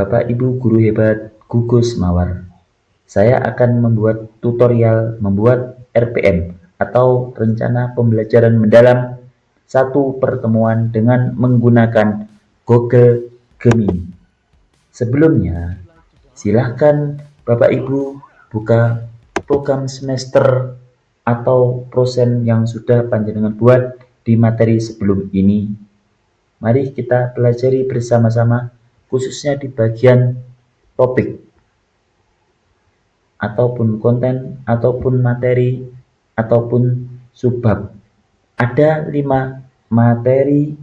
Bapak Ibu Guru Hebat Gugus Mawar. Saya akan membuat tutorial membuat RPM atau rencana pembelajaran mendalam satu pertemuan dengan menggunakan Google Gemini. Sebelumnya, silahkan Bapak Ibu buka program semester atau prosen yang sudah panjenengan buat di materi sebelum ini. Mari kita pelajari bersama-sama, khususnya di bagian topik ataupun konten ataupun materi ataupun subbab. Ada 5 materi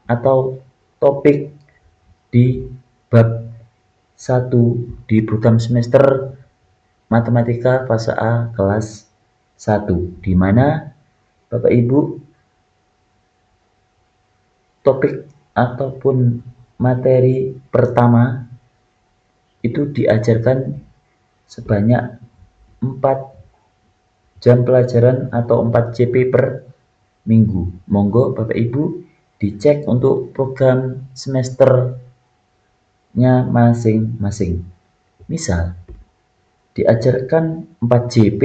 atau topik di bab 1 di program semester Matematika fase A kelas 1, di mana Bapak Ibu topik ataupun materi pertama itu diajarkan sebanyak 4 jam pelajaran atau 4 JP per minggu. Monggo Bapak Ibu dicek untuk program semesternya masing-masing. Misal, diajarkan 4 JP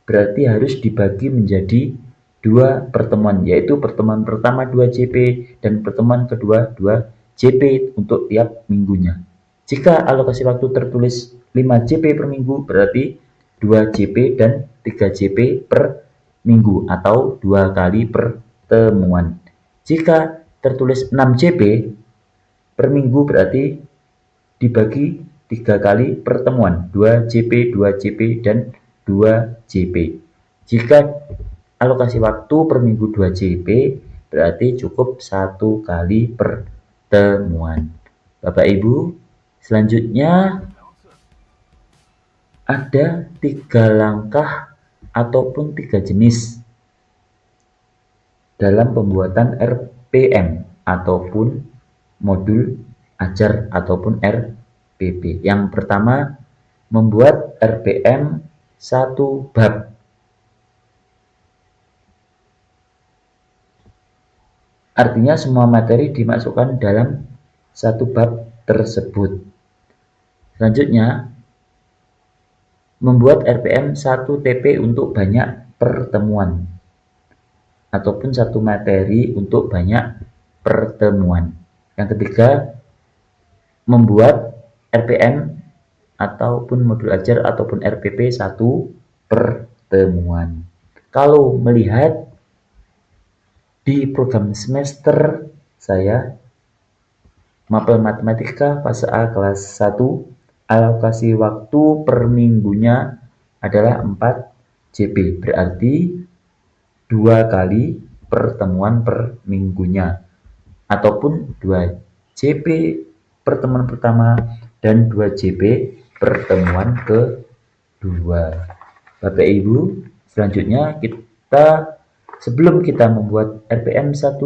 berarti harus dibagi menjadi 2 pertemuan, yaitu pertemuan pertama 2 JP dan pertemuan kedua 2 JP untuk tiap minggunya. Jika alokasi waktu tertulis 5 JP per minggu, berarti 2 JP dan 3 JP per minggu atau 2 kali pertemuan. Jika tertulis 6 JP per minggu, berarti dibagi 3 kali pertemuan, 2 JP, 2 JP, dan 2 JP. Jika alokasi waktu per minggu 2 JP, berarti cukup 1 kali pertemuan. Bapak Ibu, selanjutnya ada 3 langkah ataupun 3 jenis dalam pembuatan RPM ataupun modul ajar ataupun RPP. Yang pertama, membuat RPM 1 bab. Artinya semua materi dimasukkan dalam 1 bab tersebut. Selanjutnya, membuat RPM 1 TP untuk banyak pertemuan ataupun 1 materi untuk banyak pertemuan. Yang ketiga, membuat RPM ataupun modul ajar ataupun RPP 1 pertemuan. Kalau melihat di program semester saya Mapel Matematika fase A kelas 1, alokasi waktu per minggunya adalah 4 JP, berarti 2 kali pertemuan per minggunya ataupun 2 JP pertemuan pertama dan 2 JP pertemuan kedua. Bapak Ibu, selanjutnya sebelum kita membuat RPM 1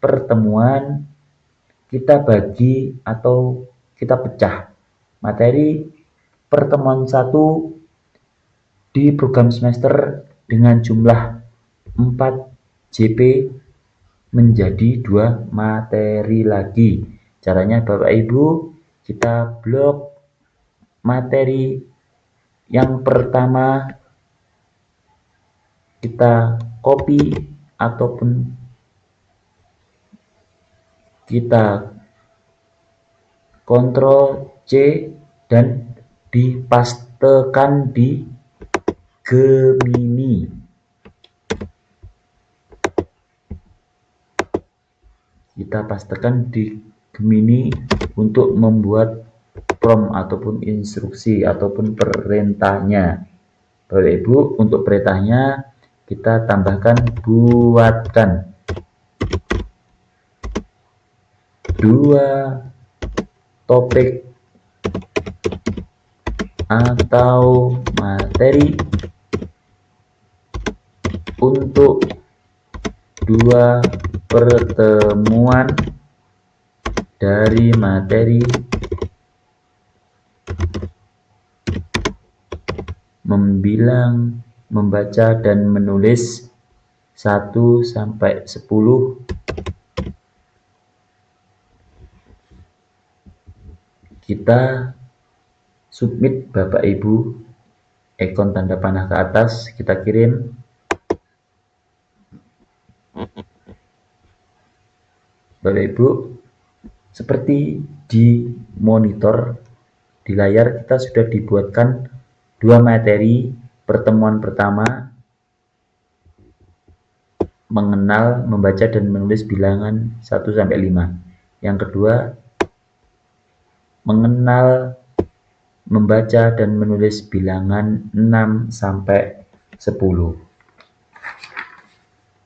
pertemuan, kita bagi atau kita pecah materi pertemuan 1 di program semester dengan jumlah 4 JP menjadi 2 materi lagi. Caranya Bapak Ibu, kita blok materi yang pertama, kita copy ataupun kita Ctrl C dan dipastekan di Gemini. Kita pastekan di Gemini untuk membuat prompt ataupun instruksi ataupun perintahnya. Bapak Ibu, untuk perintahnya kita tambahkan buatkan 2 topik atau materi untuk 2 pertemuan dari materi membilang, membaca, dan menulis 1 sampai 10. Kita submit Bapak Ibu, ikon tanda panah ke atas, kita kirim. Bapak Ibu, seperti di monitor di layar kita sudah dibuatkan dua materi. Pertemuan pertama, mengenal, membaca dan menulis bilangan 1 sampai 5. Yang kedua, mengenal, membaca dan menulis bilangan 6 sampai 10.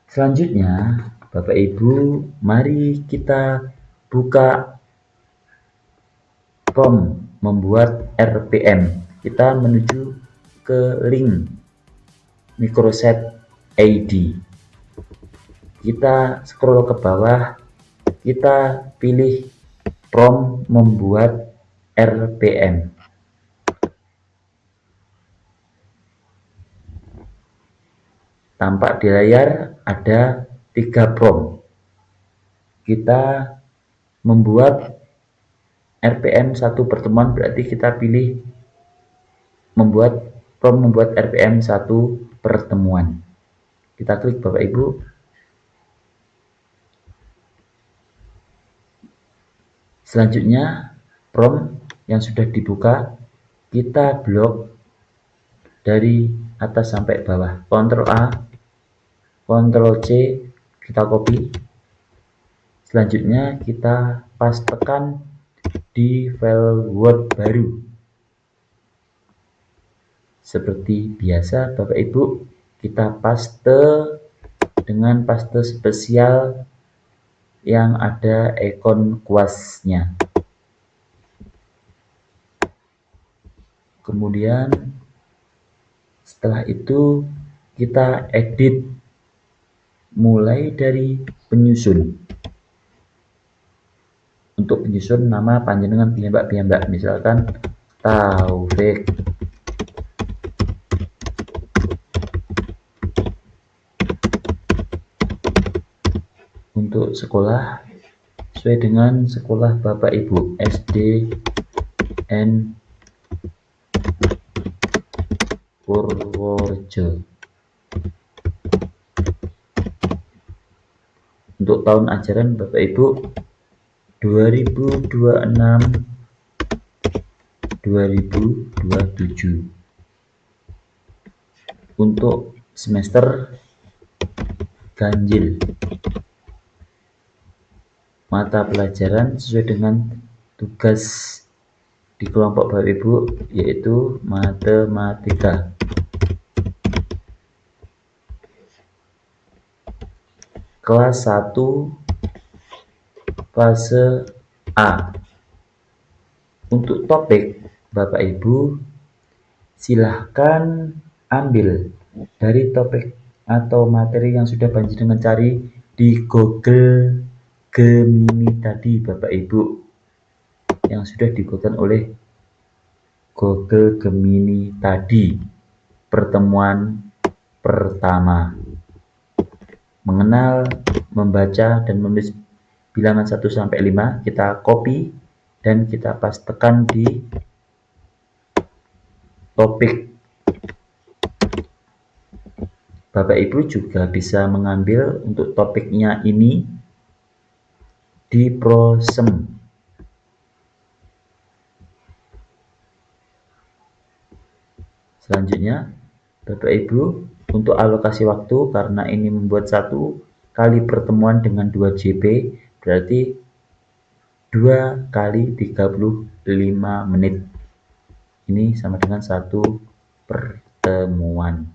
Selanjutnya, Bapak Ibu, mari kita buka prompt membuat RPM. Kita menuju ke link Microsoft ID. Kita scroll ke bawah, kita pilih prompt membuat RPM. Tampak di layar ada 3 prompt. Kita membuat RPM 1 pertemuan, berarti kita pilih membuat prompt membuat RPM 1 pertemuan. Kita klik Bapak Ibu. Selanjutnya prompt yang sudah dibuka kita blok dari atas sampai bawah. Ctrl A, Ctrl C, kita copy. Selanjutnya kita pastekan di file Word baru. Seperti biasa Bapak Ibu, kita paste dengan paste spesial yang ada ikon kuasnya. Kemudian setelah itu kita edit mulai dari penyusun. Untuk penyusun nama panjenengan piyambak-piyambak, misalkan Taufik. Untuk sekolah sesuai dengan sekolah Bapak Ibu, SD N Purworejo. Untuk tahun ajaran Bapak Ibu 2026-2027. Untuk semester ganjil. Mata pelajaran sesuai dengan tugas di kelompok Bapak Ibu, yaitu matematika. Kelas 1 fase A. Untuk topik Bapak Ibu silahkan ambil dari topik atau materi yang sudah panjenengan cari di Google Gemini tadi Bapak Ibu, yang sudah digunakan oleh Google Gemini tadi. Pertemuan pertama, mengenal, membaca dan menulis bilangan 1 sampai 5, kita copy dan kita pastekan di topik. Bapak Ibu juga bisa mengambil untuk topiknya ini di Prosem. Selanjutnya Bapak Ibu, untuk alokasi waktu, karena ini membuat 1 kali pertemuan dengan 2 JP, berarti 2 kali 35 menit. Ini sama dengan 1 pertemuan.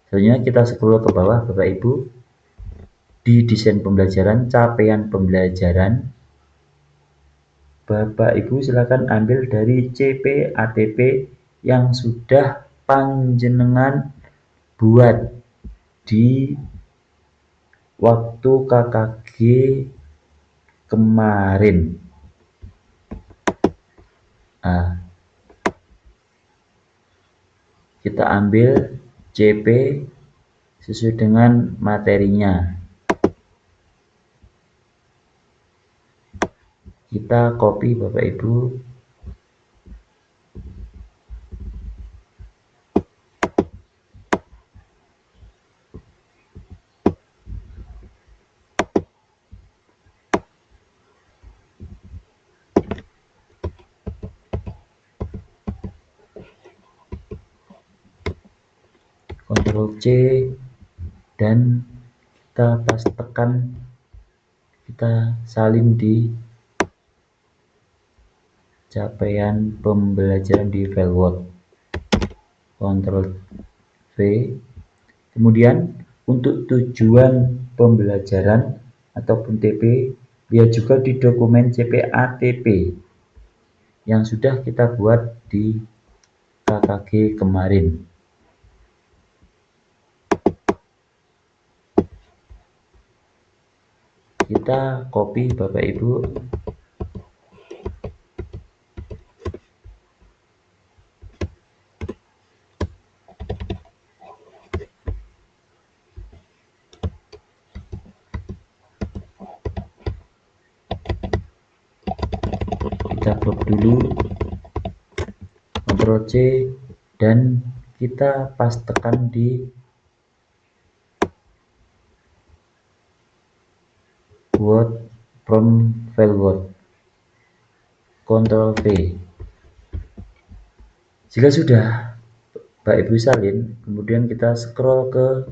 Selanjutnya kita scroll ke bawah Bapak Ibu. Di desain pembelajaran, capaian pembelajaran, Bapak Ibu silakan ambil dari CP ATP yang sudah panjenengan buat di waktu KKG kemarin. Kita ambil CP sesuai dengan materinya. Kita copy Bapak Ibu, Ctrl C, dan kita pas tekan, kita salin di capaian pembelajaran di file Word. Ctrl V. Kemudian untuk tujuan pembelajaran ataupun TP, lihat juga di dokumen CPA-TP yang sudah kita buat di KKG kemarin. Kita copy Bapak Ibu, kita blok dulu, Ctrl C, dan kita pas tekan di Word from file Word. Ctrl V. Jika sudah Bapak Ibu salin, kemudian kita scroll ke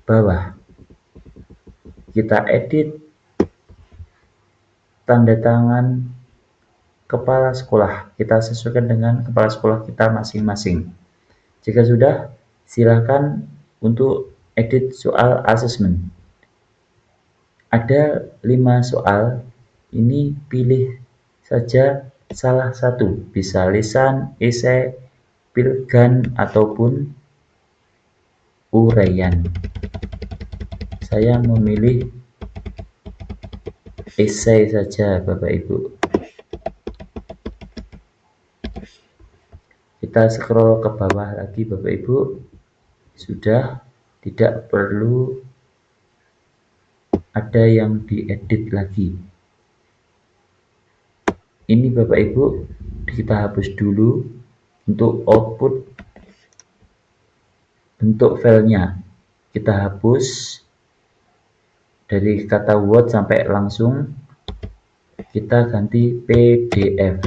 bawah. Kita edit tanda tangan kepala sekolah. Kita sesuaikan dengan kepala sekolah kita masing-masing. Jika sudah, silakan untuk edit soal assessment. Ada 5 soal, ini pilih saja salah satu, bisa lisan, esai, pilgan, ataupun uraian. Saya memilih esai saja Bapak Ibu. Kita scroll ke bawah lagi Bapak Ibu. Sudah, tidak perlu ada yang diedit lagi. Ini Bapak Ibu, kita hapus dulu untuk output bentuk filenya. Kita hapus dari kata Word sampai langsung kita ganti PDF.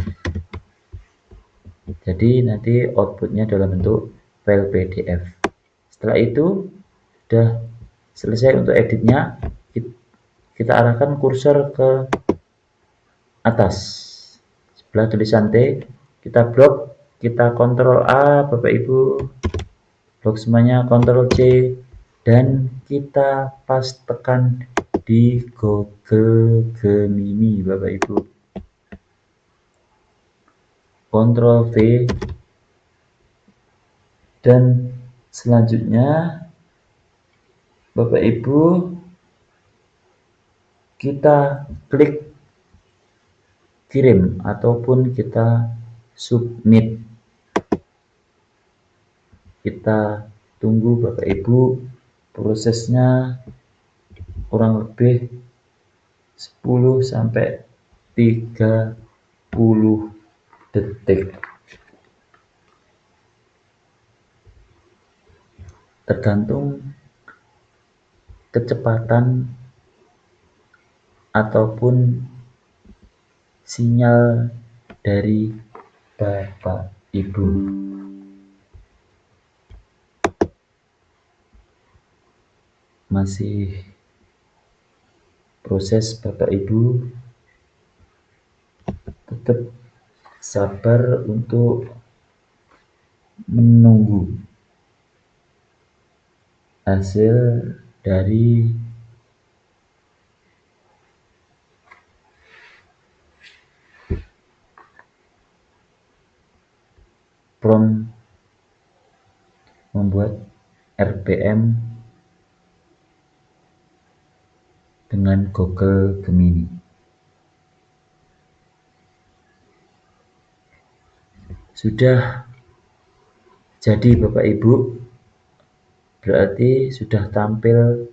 Jadi nanti outputnya dalam bentuk file PDF. Setelah itu sudah selesai untuk editnya, kita arahkan kursor ke atas sebelah tulisan T, kita blok, kita Ctrl A Bapak Ibu, blok semuanya, Ctrl C, dan kita pas tekan di Google Gemini Bapak Ibu. Ctrl V, dan selanjutnya Bapak Ibu kita klik kirim ataupun kita submit. Kita tunggu Bapak Ibu, prosesnya kurang lebih 10 sampai 30 detik. Tergantung kecepatan ataupun sinyal dari Bapak Ibu. Masih proses Bapak Ibu, tetap sabar untuk menunggu hasil dari prompt membuat RPM dengan Google Gemini. Sudah jadi Bapak Ibu, berarti sudah tampilan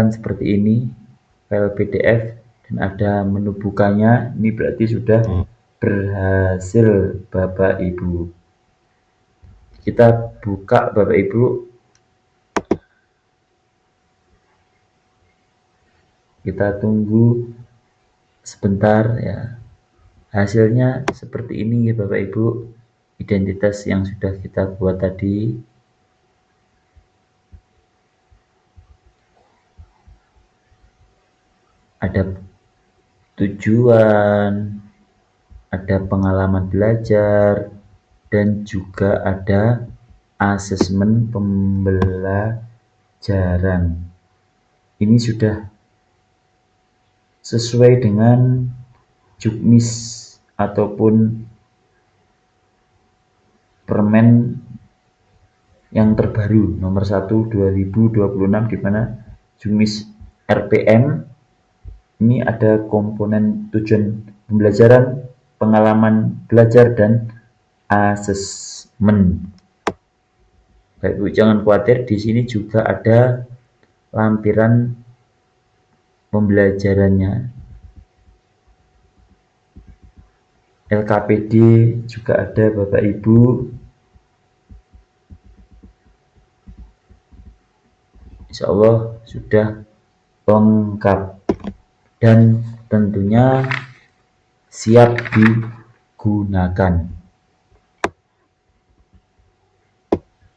seperti ini, file PDF, dan ada menu bukanya. Ini berarti sudah berhasil Bapak Ibu. Kita buka Bapak Ibu, kita tunggu sebentar ya. Hasilnya seperti ini ya Bapak Ibu. identitas yang sudah kita buat tadi. Ada tujuan, ada pengalaman belajar, dan juga ada asesmen pembelajaran. Ini sudah sesuai dengan juknis ataupun permen yang terbaru nomor 1 2026, di mana juknis RPM ini ada komponen tujuan pembelajaran, pengalaman belajar, dan asesmen. Bapak Ibu jangan khawatir, di sini juga ada lampiran pembelajarannya. LKPD juga ada Bapak Ibu. Insya Allah sudah lengkap dan tentunya siap digunakan.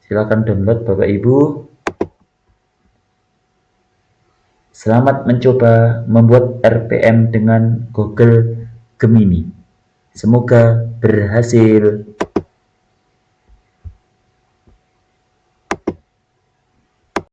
Silakan download Bapak Ibu. Selamat mencoba membuat RPM dengan Google Gemini. Semoga berhasil.